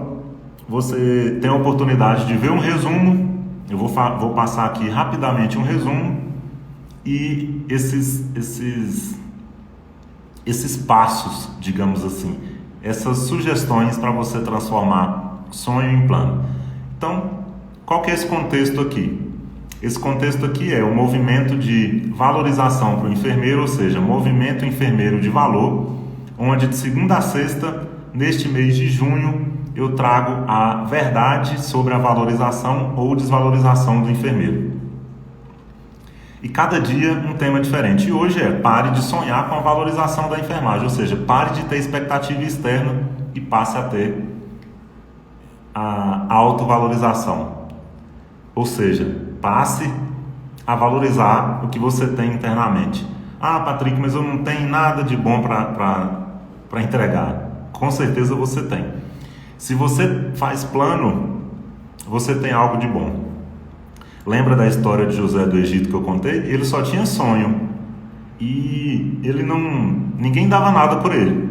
você tem a oportunidade de ver um resumo. Eu vou passar aqui rapidamente um resumo e esses passos, digamos assim, essas sugestões para você transformar sonho em plano. Então, qual que é esse contexto aqui? Esse contexto aqui é o movimento de valorização para o enfermeiro, ou seja, movimento enfermeiro de valor, onde de segunda a sexta, neste mês de junho, eu trago a verdade sobre a valorização ou desvalorização do enfermeiro. E cada dia um tema diferente. E hoje pare de sonhar com a valorização da enfermagem, ou seja, pare de ter expectativa externa e passe a ter a autovalorização. Ou seja, passe a valorizar o que você tem internamente. Ah, Patrick, mas eu não tenho nada de bom para entregar. Com certeza você tem. Se você faz plano, você tem algo de bom. Lembra da história de José do Egito que eu contei? Ele só tinha sonho e ninguém dava nada por ele.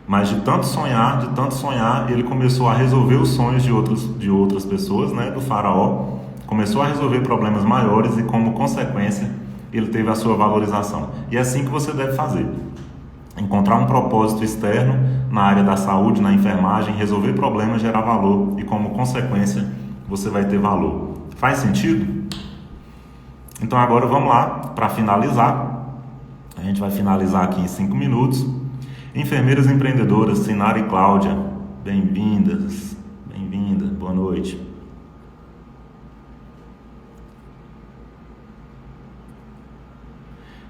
Mas de tanto sonhar, ele começou a resolver os sonhos de outras pessoas, né, do faraó. Começou a resolver problemas maiores e, como consequência, ele teve a sua valorização. E é assim que você deve fazer. Encontrar um propósito externo na área da saúde, na enfermagem, resolver problemas, gerar valor e, como consequência, você vai ter valor. Faz sentido? Então agora vamos lá, para finalizar. A gente vai finalizar aqui em 5 minutos. Enfermeiras empreendedoras, Sinara e Cláudia, bem-vindas, bem-vinda, boa noite.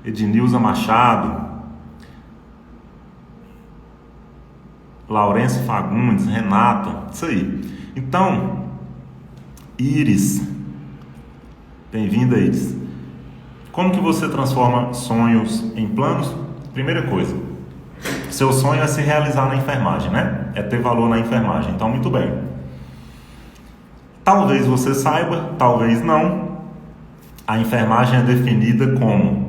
Ednilza Machado, Laurence Fagundes, Renata, isso aí. Então, Iris, bem-vinda, Iris. Como que você transforma sonhos em planos? Primeira coisa, seu sonho é se realizar na enfermagem, né? É ter valor na enfermagem. Então, muito bem. Talvez você saiba, talvez não. A enfermagem é definida como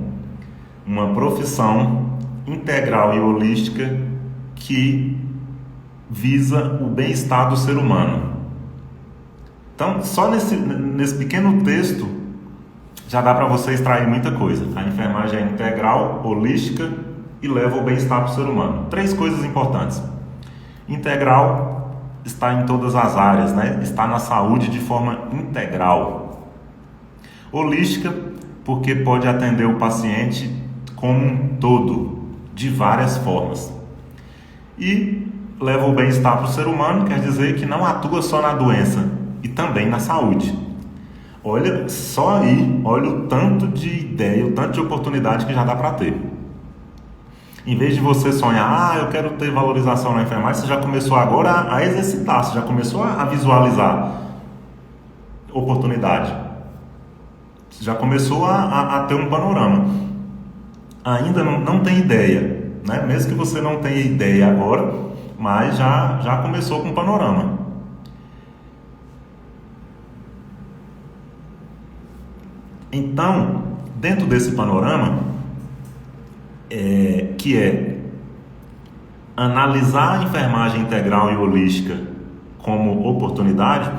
uma profissão integral e holística que visa o bem-estar do ser humano. Então, só nesse pequeno texto já dá para você extrair muita coisa. A enfermagem é integral, holística e leva o bem-estar para o ser humano. 3 coisas importantes. Integral está em todas as áreas, né? Está na saúde de forma integral. Holística, porque pode atender o paciente como um todo, de várias formas. E leva o bem-estar para o ser humano, quer dizer que não atua só na doença, e também na saúde. Olha só aí, olha o tanto de ideia, o tanto de oportunidade que já dá para ter. Em vez de você sonhar, eu quero ter valorização na enfermagem, você já começou agora a exercitar, você já começou a visualizar oportunidade. Você já começou a ter um panorama. Ainda não tem ideia, né? Mesmo que você não tenha ideia agora, mas já começou com um panorama. Então, dentro desse panorama, que é analisar a enfermagem integral e holística como oportunidade,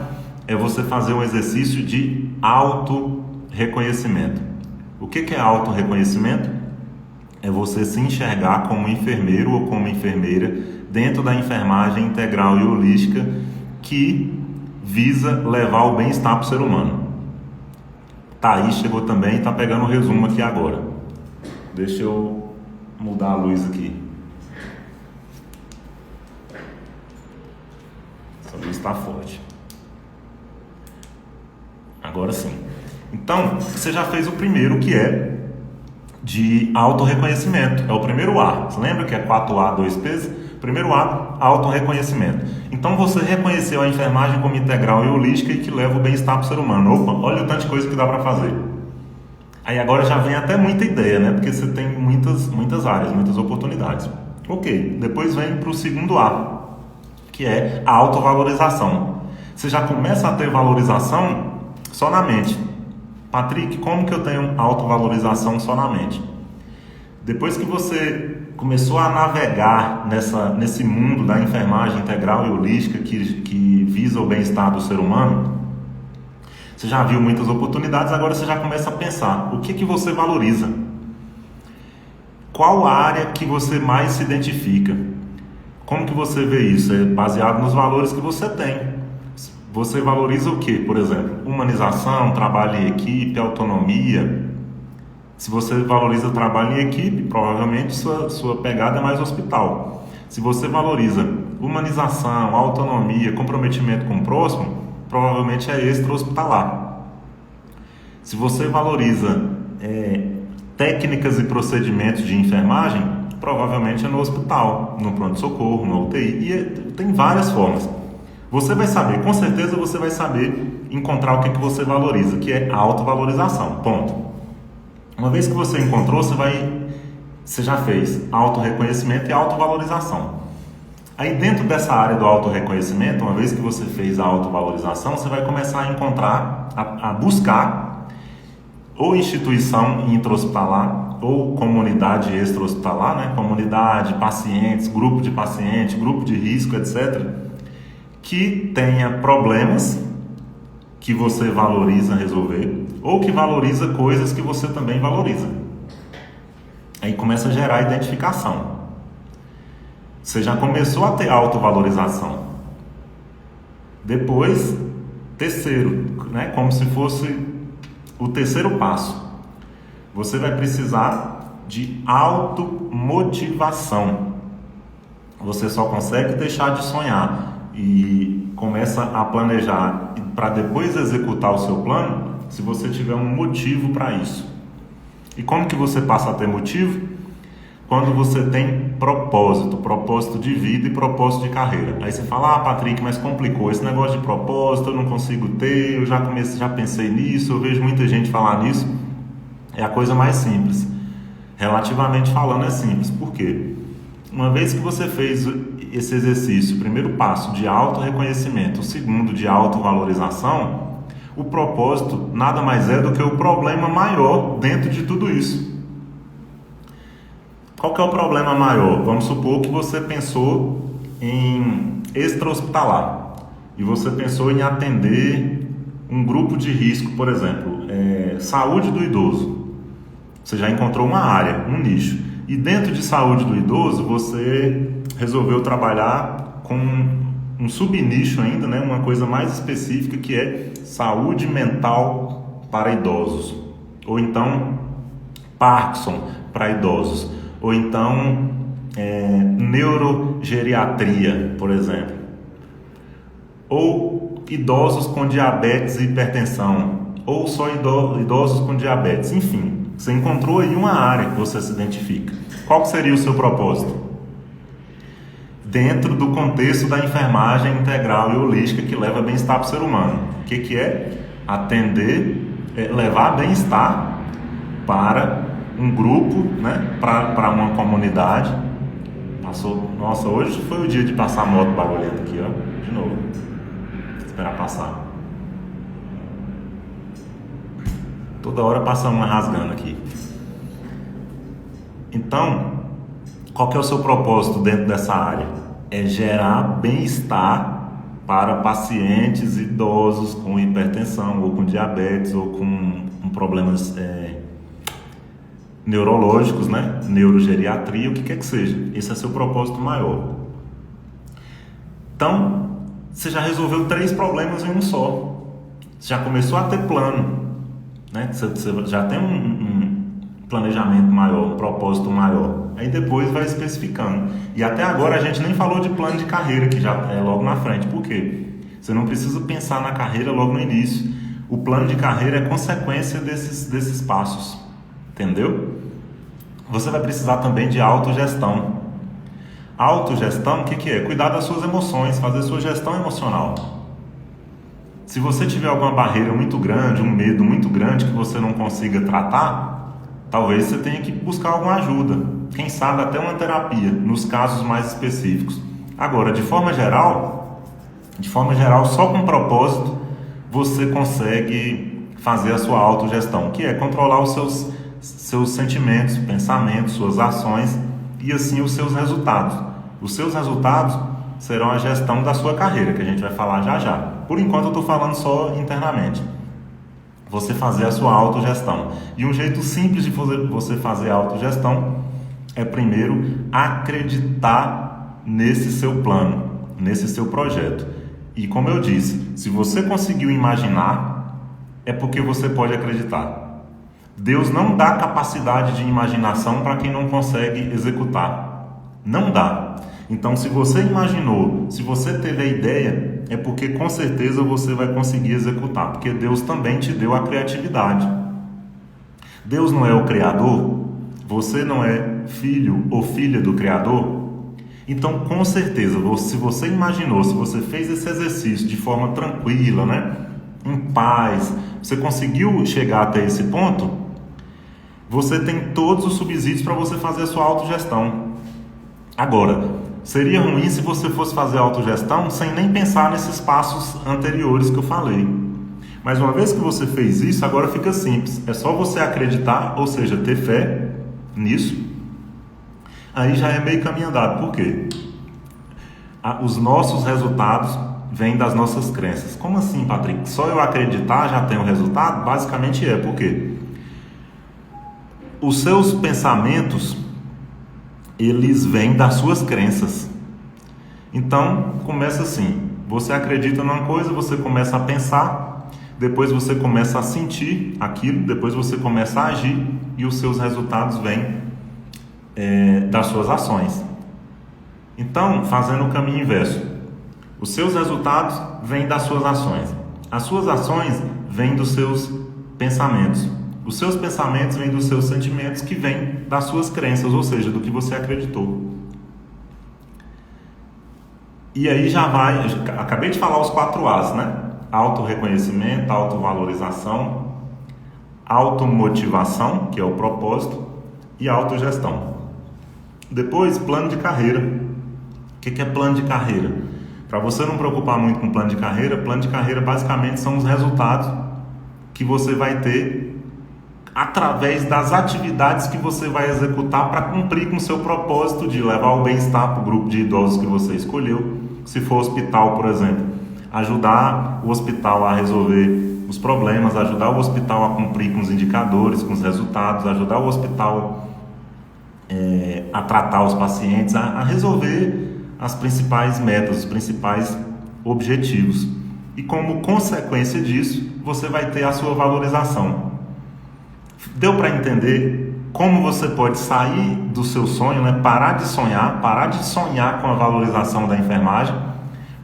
é você fazer um exercício de auto-reconhecimento. O que é auto-reconhecimento? É você se enxergar como enfermeiro ou como enfermeira dentro da enfermagem integral e holística que visa levar o bem-estar para o ser humano. Thaís chegou também e está pegando o resumo aqui agora. Deixa eu mudar a luz aqui. Essa luz está forte. Agora sim. Então, você já fez o primeiro, que é de autorreconhecimento. É o primeiro A. Você lembra que é 4A, 2Ps? Primeiro A, autorreconhecimento. Então, você reconheceu a enfermagem como integral e holística e que leva o bem-estar para o ser humano. Opa, olha o tanto de coisa que dá para fazer. Aí agora já vem até muita ideia, né? Porque você tem muitas áreas, muitas oportunidades. Ok, depois vem para o segundo A, que é a autovalorização. Você já começa a ter valorização só na mente. Patrick, como que eu tenho autovalorização só na mente? Depois que você começou a navegar nesse mundo da enfermagem integral e holística que visa o bem-estar do ser humano, você já viu muitas oportunidades, agora você já começa a pensar, o que você valoriza? Qual área que você mais se identifica? Como que você vê isso? É baseado nos valores que você tem. Você valoriza o que, por exemplo? Humanização, trabalho em equipe, autonomia. Se você valoriza trabalho em equipe, provavelmente sua pegada é mais hospital. Se você valoriza humanização, autonomia, comprometimento com o próximo, provavelmente é extra-hospitalar. Se você valoriza técnicas e procedimentos de enfermagem, provavelmente é no hospital, no pronto-socorro, no UTI. E tem várias formas. Você vai saber, com certeza você vai saber encontrar o que você valoriza, que é a autovalorização, ponto. Uma vez que você encontrou, você já fez autorreconhecimento e autovalorização. Aí dentro dessa área do autorreconhecimento, uma vez que você fez a autovalorização, você vai começar a encontrar, a buscar ou instituição intra-hospitalar ou comunidade extra-hospitalar, né? Comunidade, pacientes, grupo de paciente, grupo de risco, etc., que tenha problemas que você valoriza resolver ou que valoriza coisas que você também valoriza. Aí começa a gerar identificação. Você já começou a ter autovalorização. Depois, terceiro, né? Como se fosse o terceiro passo. Você vai precisar de automotivação. Você só consegue deixar de sonhar e começa a planejar para depois executar o seu plano se você tiver um motivo para isso. E como que você passa a ter motivo? Quando você tem propósito de vida e propósito de carreira. Aí você fala, Patrick, mas complicou, esse negócio de propósito eu não consigo ter, eu já pensei nisso, eu vejo muita gente falar nisso. É a coisa mais simples. Relativamente falando é simples. Por quê? Uma vez que você fez esse exercício, o primeiro passo de autorreconhecimento, o segundo de autovalorização, o propósito nada mais é do que o problema maior dentro de tudo isso. Qual que é o problema maior? Vamos supor que você pensou em extra-hospitalar e você pensou em atender um grupo de risco, por exemplo, saúde do idoso. Você já encontrou uma área, um nicho. E dentro de saúde do idoso, você resolveu trabalhar com um subnicho ainda, né? Uma coisa mais específica, que é saúde mental para idosos. Ou então, Parkinson para idosos. Ou então, neurogeriatria, por exemplo. Ou idosos com diabetes e hipertensão. Ou só idosos com diabetes. Enfim, você encontrou aí uma área que você se identifica. Qual seria o seu propósito? Dentro do contexto da enfermagem integral e holística que leva bem-estar para o ser humano. O que é? Atender, levar bem-estar para um grupo, né? Para uma comunidade. Nossa, hoje foi o dia de passar a moto barulhenta aqui, ó. De novo. Esperar passar. Toda hora passa uma rasgando aqui. Então, qual que é o seu propósito dentro dessa área? É gerar bem-estar para pacientes idosos com hipertensão, ou com diabetes, ou com problemas neurológicos, né? Neurogeriatria, o que quer que seja. Esse é seu propósito maior. Então, você já resolveu 3 problemas em um só. Você já começou a ter plano, né? Você já tem um planejamento maior, um propósito maior. Aí depois vai especificando. E até agora a gente nem falou de plano de carreira, que já é logo na frente. Por quê? Você não precisa pensar na carreira logo no início. O plano de carreira é consequência desses passos. Entendeu? Você vai precisar também de autogestão. Autogestão, o que é? Cuidar das suas emoções, fazer sua gestão emocional. Se você tiver alguma barreira muito grande, um medo muito grande que você não consiga tratar, talvez você tenha que buscar alguma ajuda. Quem sabe até uma terapia, nos casos mais específicos. Agora, de forma geral, só com propósito, você consegue fazer a sua autogestão, que é controlar os seus sentimentos, pensamentos, suas ações e assim os seus resultados. Os seus resultados serão a gestão da sua carreira, que a gente vai falar já já. Por enquanto eu estou falando só internamente. Você fazer a sua autogestão. E um jeito simples de você fazer a autogestão é primeiro acreditar nesse seu plano, nesse seu projeto. E como eu disse, se você conseguiu imaginar, é porque você pode acreditar. Deus não dá capacidade de imaginação para quem não consegue executar. Não dá. Então, se você imaginou, se você teve a ideia, é porque com certeza você vai conseguir executar, porque Deus também te deu a criatividade. Deus não é o Criador? Você não é filho ou filha do Criador? Então, com certeza, se você imaginou, se você fez esse exercício de forma tranquila, né? Em paz, você conseguiu chegar até esse ponto, você tem todos os subsídios para você fazer a sua autogestão. Agora, seria ruim se você fosse fazer a autogestão sem nem pensar nesses passos anteriores que eu falei. Mas uma vez que você fez isso, agora fica simples. É só você acreditar, ou seja, ter fé nisso. Aí já é meio caminho andado. Por quê? Os nossos resultados vêm das nossas crenças. Como assim, Patrick? Só eu acreditar já tenho resultado? Basicamente é. Por quê? Os seus pensamentos, eles vêm das suas crenças. Então, começa assim. Você acredita numa coisa, você começa a pensar, depois você começa a sentir aquilo, depois você começa a agir e os seus resultados vêm das suas ações. Então, fazendo o caminho inverso, os seus resultados vêm das suas ações. As suas ações vêm dos seus pensamentos. Os seus pensamentos vêm dos seus sentimentos, que vêm das suas crenças, ou seja, do que você acreditou. E aí já vai, acabei de falar os 4 A's, né? Autorreconhecimento, autovalorização, automotivação, que é o propósito, e autogestão. Depois, plano de carreira. O que é plano de carreira? Para você não preocupar muito com plano de carreira basicamente são os resultados que você vai ter através das atividades que você vai executar para cumprir com o seu propósito de levar o bem-estar para o grupo de idosos que você escolheu. Se for hospital, por exemplo, ajudar o hospital a resolver os problemas, ajudar o hospital a cumprir com os indicadores, com os resultados, ajudar o hospital a tratar os pacientes, a resolver as principais metas, os principais objetivos. E como consequência disso, você vai ter a sua valorização. Deu para entender como você pode sair do seu sonho, né? Parar de sonhar com a valorização da enfermagem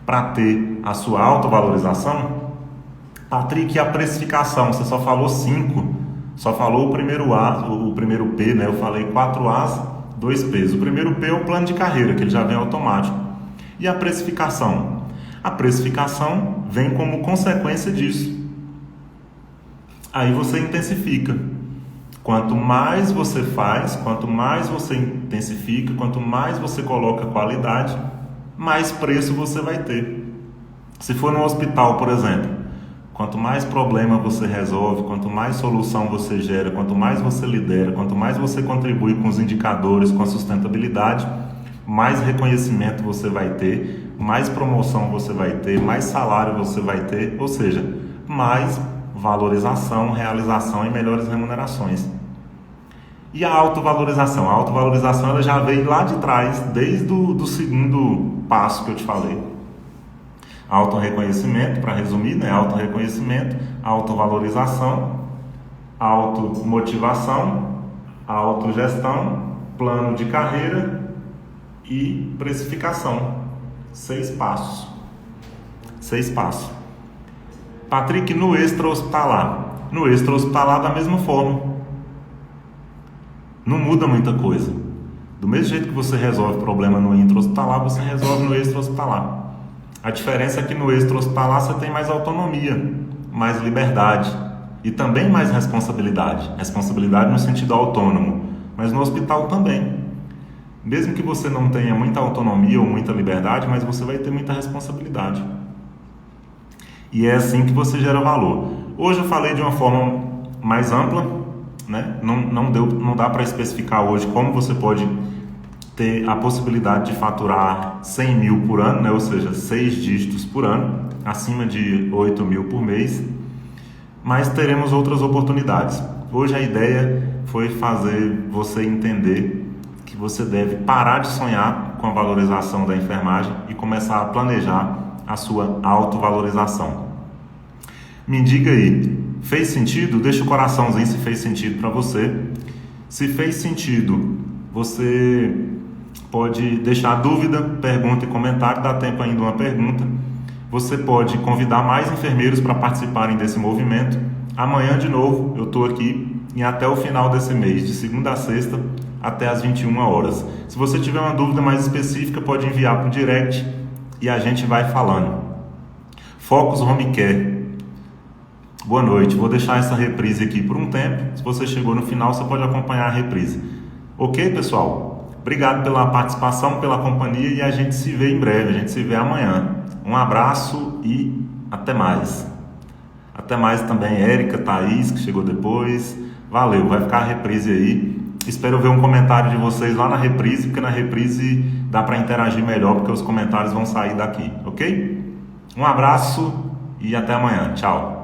para ter a sua autovalorização? Patrick, a precificação, você só falou 5, só falou o primeiro A, o primeiro P, né? Eu falei 4 As, 2 Ps. O primeiro P é o plano de carreira, que ele já vem automático. E a precificação? A precificação vem como consequência disso. Aí você intensifica. Quanto mais você faz, quanto mais você intensifica, quanto mais você coloca qualidade, mais preço você vai ter. Se for no hospital, por exemplo, quanto mais problema você resolve, quanto mais solução você gera, quanto mais você lidera, quanto mais você contribui com os indicadores, com a sustentabilidade, mais reconhecimento você vai ter, mais promoção você vai ter, mais salário você vai ter, ou seja, mais valorização, realização e melhores remunerações. E a autovalorização? A autovalorização ela já veio lá de trás, desde o segundo passo que eu te falei. Autorreconhecimento, para resumir, né? Autorreconhecimento, autovalorização, automotivação, autogestão, plano de carreira e precificação. 6 passos. 6 passos. Patrick, no extra-hospitalar. No extra-hospitalar da mesma forma. Não muda muita coisa. Do mesmo jeito que você resolve problema no intra-hospitalar, você resolve no extra-hospitalar. A diferença é que no extra-hospitalar você tem mais autonomia, mais liberdade e também mais responsabilidade. Responsabilidade no sentido autônomo, mas no hospital também. Mesmo que você não tenha muita autonomia ou muita liberdade, mas você vai ter muita responsabilidade. E é assim que você gera valor. Hoje eu falei de uma forma mais ampla, né? Não dá para especificar hoje como você pode ter a possibilidade de faturar 100 mil por ano, né? Ou seja, 6 dígitos por ano, acima de 8 mil por mês, mas teremos outras oportunidades. Hoje a ideia foi fazer você entender que você deve parar de sonhar com a valorização da enfermagem e começar a planejar a sua autovalorização. Me diga aí, fez sentido? Deixa o coraçãozinho se fez sentido para você. Se fez sentido, você pode deixar dúvida, pergunta e comentário, dá tempo ainda uma pergunta. Você pode convidar mais enfermeiros para participarem desse movimento. Amanhã de novo eu estou aqui e até o final desse mês, de segunda a sexta, até às 21 horas. Se você tiver uma dúvida mais específica, pode enviar para o direct e a gente vai falando. Focus Home Care. Boa noite, vou deixar essa reprise aqui por um tempo. Se você chegou no final, você pode acompanhar a reprise. Ok, pessoal? Obrigado pela participação, pela companhia e a gente se vê em breve, a gente se vê amanhã. Um abraço e até mais. Até mais também, Érica, Thaís, que chegou depois. Valeu, vai ficar a reprise aí. Espero ver um comentário de vocês lá na reprise, porque na reprise dá para interagir melhor, porque os comentários vão sair daqui, ok? Um abraço e até amanhã. Tchau.